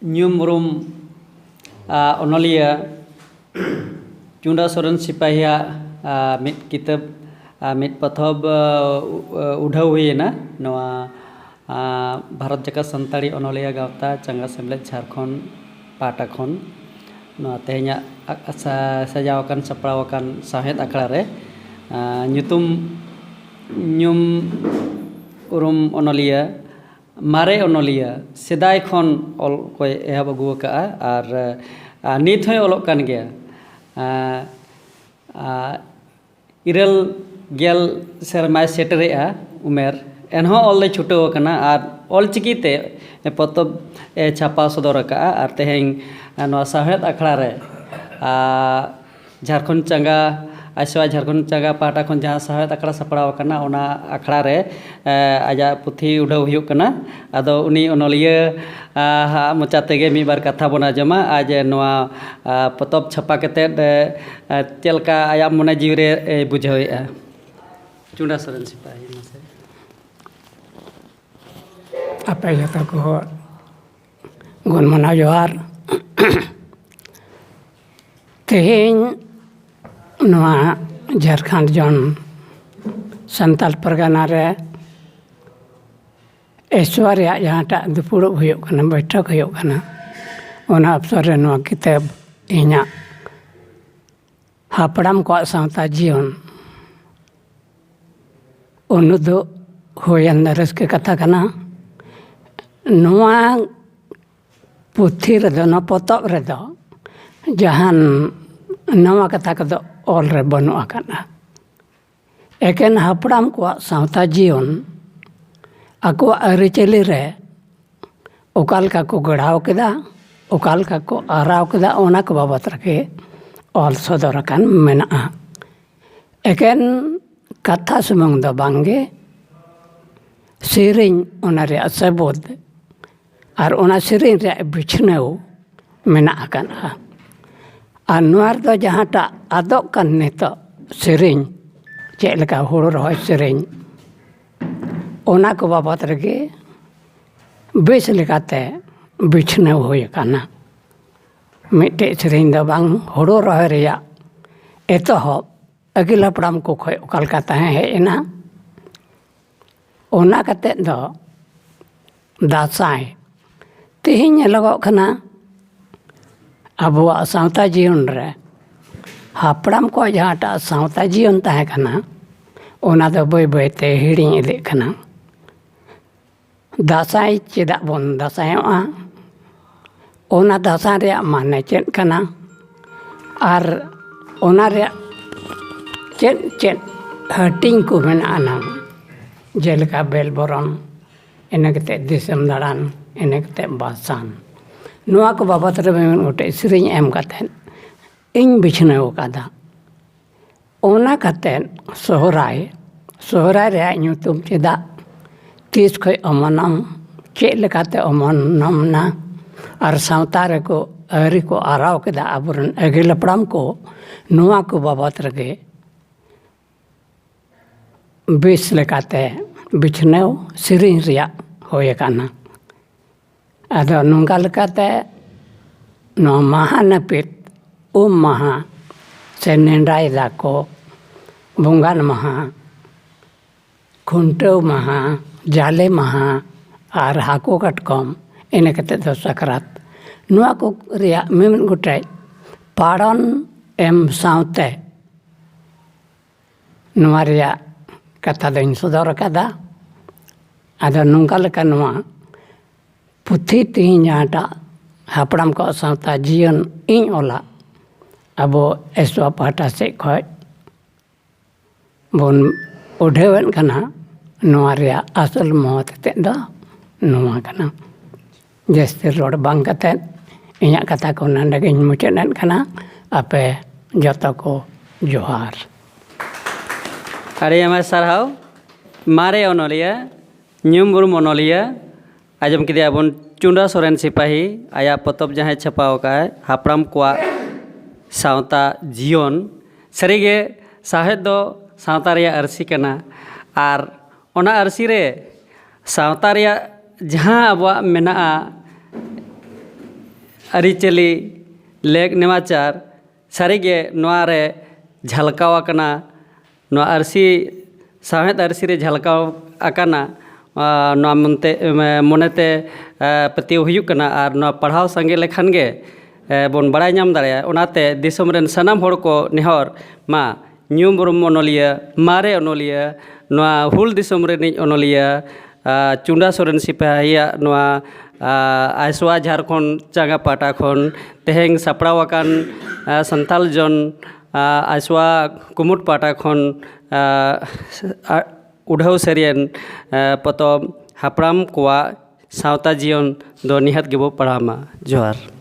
nyumrum onolia Chunda Soren Sipahia mit kitab mit pathob udhau huina noa Bharat Jakat Santari Onolia Gauta Changa Semlet Jharkhand Pata khon noa tehnya sajawakan saprawakan sahet akhlare re nyutum nyum urum onolia mare onolia sedai khon ol koy ehab agu ka ar nit hoy olok kan gea irel gel sermai setere umer enho ol le chuto kana ar ol chikite potob chapa sodor ka ar teheng no sahet akhla re Jharkhand Changa Aswa Jharkhand Changa Pata khon jaha sahet akhla sapraw kana ona akhla re aja puthi udhau huyuk kana ado uni onolia mocha tege mi bar katha bona jama aj noa potob chapa kete telka aya mone jiwre bujhaoea Chunda Soren Sipahi mase apa jata ko gun mana johar teheng noa Jharkhand jon Santal Pargana re Aishwarya jahata dupuruk huyuk kana baithak huyuk kana ona afsar re noa kitab inya hapram ko sawta jion onudu hoyan raske katha kana noa puthi redo no potop redo jahan nawa katha kado ol re banu akana eken hapram ko sawta jion ako ariceli re okal ka ko gadaw keda okal ka ko araw keda ona ko babat rake ol sodor kan mena eken katha sumang do bangge sering ona re sabod ar ona sering re bichnew mena akan Anwar do jahata adok kan nito sering cek leka huru rohoi sering ona ko babat rege bes lekate bichnew hoy kana mite sering do bang huru rohoi reya etohop agil hapram ko khoi okal kata he ena ona kate do dasai tehing logok kana abuwa sawta jion re hapram ko jahata sawta jion tahe kana ona do boy boy te hiring ide kana dasai chedak bon dasai ona dasai re mane chet kana ar ona re chet hating ko mena anam jelka bel boron enakte disam daran enakte basan noa ko babat re men ote sering em katen ing bichnew kada ona katen sohrai re nyutum cheda tis khoi omanam che lekate omanam na ar sawta re ko ari ko araw keda aburan agil pram ko noa ko babat rege bis lekate bichnew sering ria hoye kana ado nunggal kate no mahanapit maha senendai dako bungan maha kuntau maha jale maha ar hako katkom ene kate do sakrat noa ko ria memen gotai paron em saute noa ria kata do sodor kada ado nunggal ka noa puthi tinyata hapram ko sawta jion ing ola abo eswa pata se khoi bon odhewen kana noa ria asal mot te da noa kana jeste rod bang kate inya kata ko nandagin muchenan kana ape joto ko johar Ari ama sarhau mare onolia nyumbur onolia Ajam kidia bon Chunda Soren Sipahi aya potop jahe chapao ka hapram kwa sawta jion sarige sahet do sawta reya arsi kana ar ona arsi re sawta reya jaha abwa mena ᱟᱹᱨᱤᱪᱟᱹᱞᱤ ᱞᱮᱠ ᱱᱮᱢᱟᱪᱟᱨ ᱥᱟᱹᱨᱤᱜᱮ ᱱᱚᱣᱟ ᱨᱮ ᱡᱷᱟᱞᱠᱟᱣ ᱟᱠᱟᱱᱟ ᱱᱚᱣᱟ ᱟᱹᱨᱥᱤ ᱥᱟᱶᱦᱮᱫ ᱟᱹᱨᱥᱤ ᱨᱮ ᱡᱷᱟᱞᱠᱟᱣ ᱟᱠᱟᱱᱟ ᱱᱚᱣᱟ ᱢᱚᱱᱮᱛᱮ ᱯᱟᱹᱛᱭᱟᱹᱣ ᱦᱩᱭᱩᱜ ᱠᱟᱱᱟ ᱟᱨ ᱱᱚᱣᱟ ᱯᱟᱲᱦᱟᱣ ᱥᱟᱸᱜᱮ ᱞᱮᱠᱷᱟᱱ ᱜᱮ ᱵᱚᱱ ᱵᱟᱲᱟᱭ ᱧᱟᱢ ᱫᱟᱲᱮᱭᱟᱜᱼᱟ ᱚᱱᱟᱛᱮ ᱫᱤᱥᱚᱢ ᱨᱮᱱ ᱥᱟᱱᱟᱢ ᱦᱚᱲ ᱠᱚ ᱱᱮᱦᱚᱨ ᱢᱟ ᱧᱩᱢ ᱩᱨᱩᱢ ᱚᱱᱚᱞᱤᱭᱟᱹ ᱢᱟᱨᱮ ᱚᱱᱚᱞᱤᱭᱟᱹ ᱱᱚᱣᱟ ᱦᱩᱞ ᱫᱤᱥᱚᱢ ᱨᱤᱱᱤᱡ ᱚᱱᱚᱞᱤᱭᱟᱹ ᱪᱩᱸᱰᱟ ᱥᱚᱨᱮᱱ ᱥᱤᱯᱟᱹᱦᱤᱭᱟᱜ ᱱᱚᱣᱟ आयसवा झारखंड चांगा पाटा खन तेहें सापड़ाव आकान संथाल जन आयसवा कुमुट पाटा खन उढ़ाव सेरियन पतब हापड़ाम कोआ सावता जीवन दो निहत गेबो पढ़ामा जोहार।